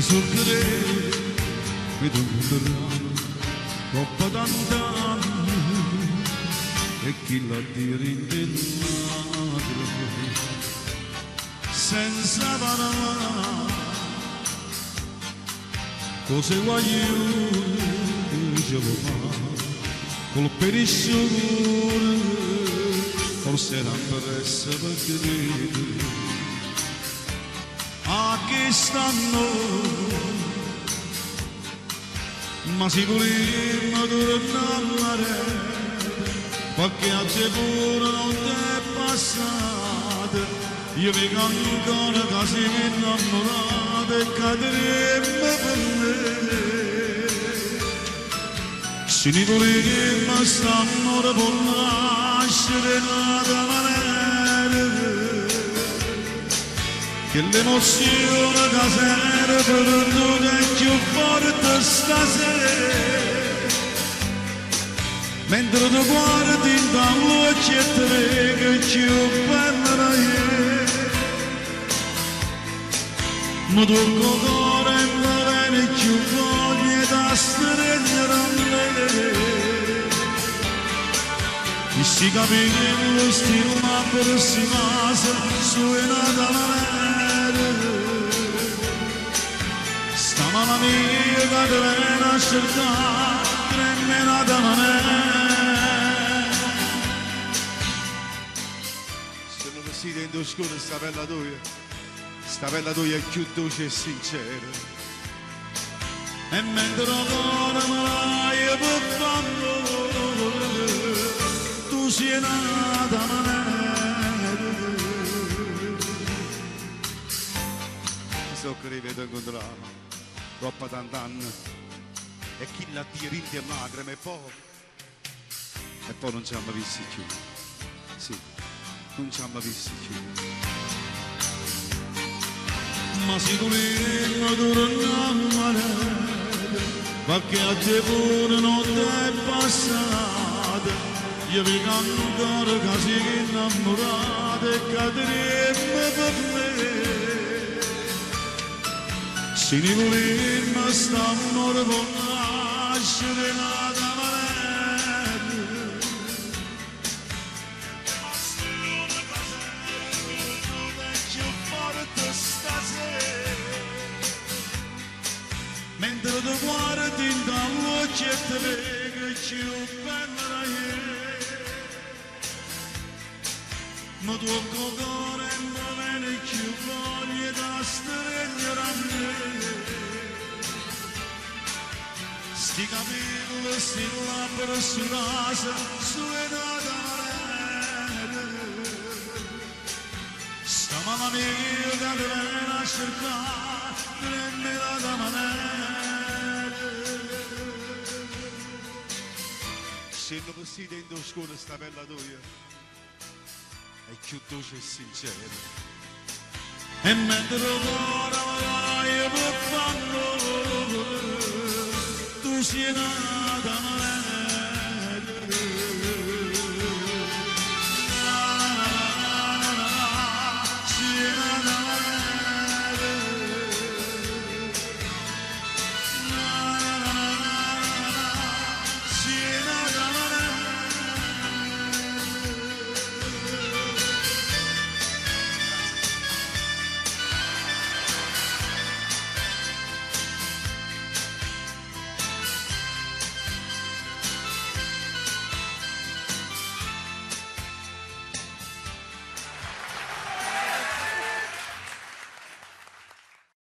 ti sorgerei vedo un troppo d'anni e chi la dire in madre senza parlare cosa vuoi io col perisciore forse era per essere credo a che stanno ma si voleva tornare qualche altra pure non è passata io mi ancora quasi innamorata e cadremmo per me se ne voleva stanno per nascere nata maniera che l'emozione casera per non è più forte stasera mentre tu guardi in dall'occhio e te che più bella è ma tu cuore non viene più voglia da stringere a me e si capello stilla per si masa su una maniera stamana mia che te viene a cercare tremenda maniera se non si dentro scuro sta bella tua è più dolce e sincera e mentre ora me l'hai per fanno tu sei nata maniera so che rivedo incontrare troppo tanti anni e chi la tira in te lacrime e poi non ci hanno visti più sì, non ci hanno visti più ma si voleva tornare qualche altra pure non è passata io vi ancora quasi innamorata e cadremmo per me se ne voleva stanno per nascere nata maniera mentre tu guardi in dall'occhio e te vedi più bella è ma tuo cuore non viene più voglia da stringere a me sti capelli, sti labbra su rasa su una maniera sta mamma mia che te viene a cercare tremenda maniera se non si dentro scuro sta bella tua è più dolce e sincera e mentre ora vai per fanno tu sei nata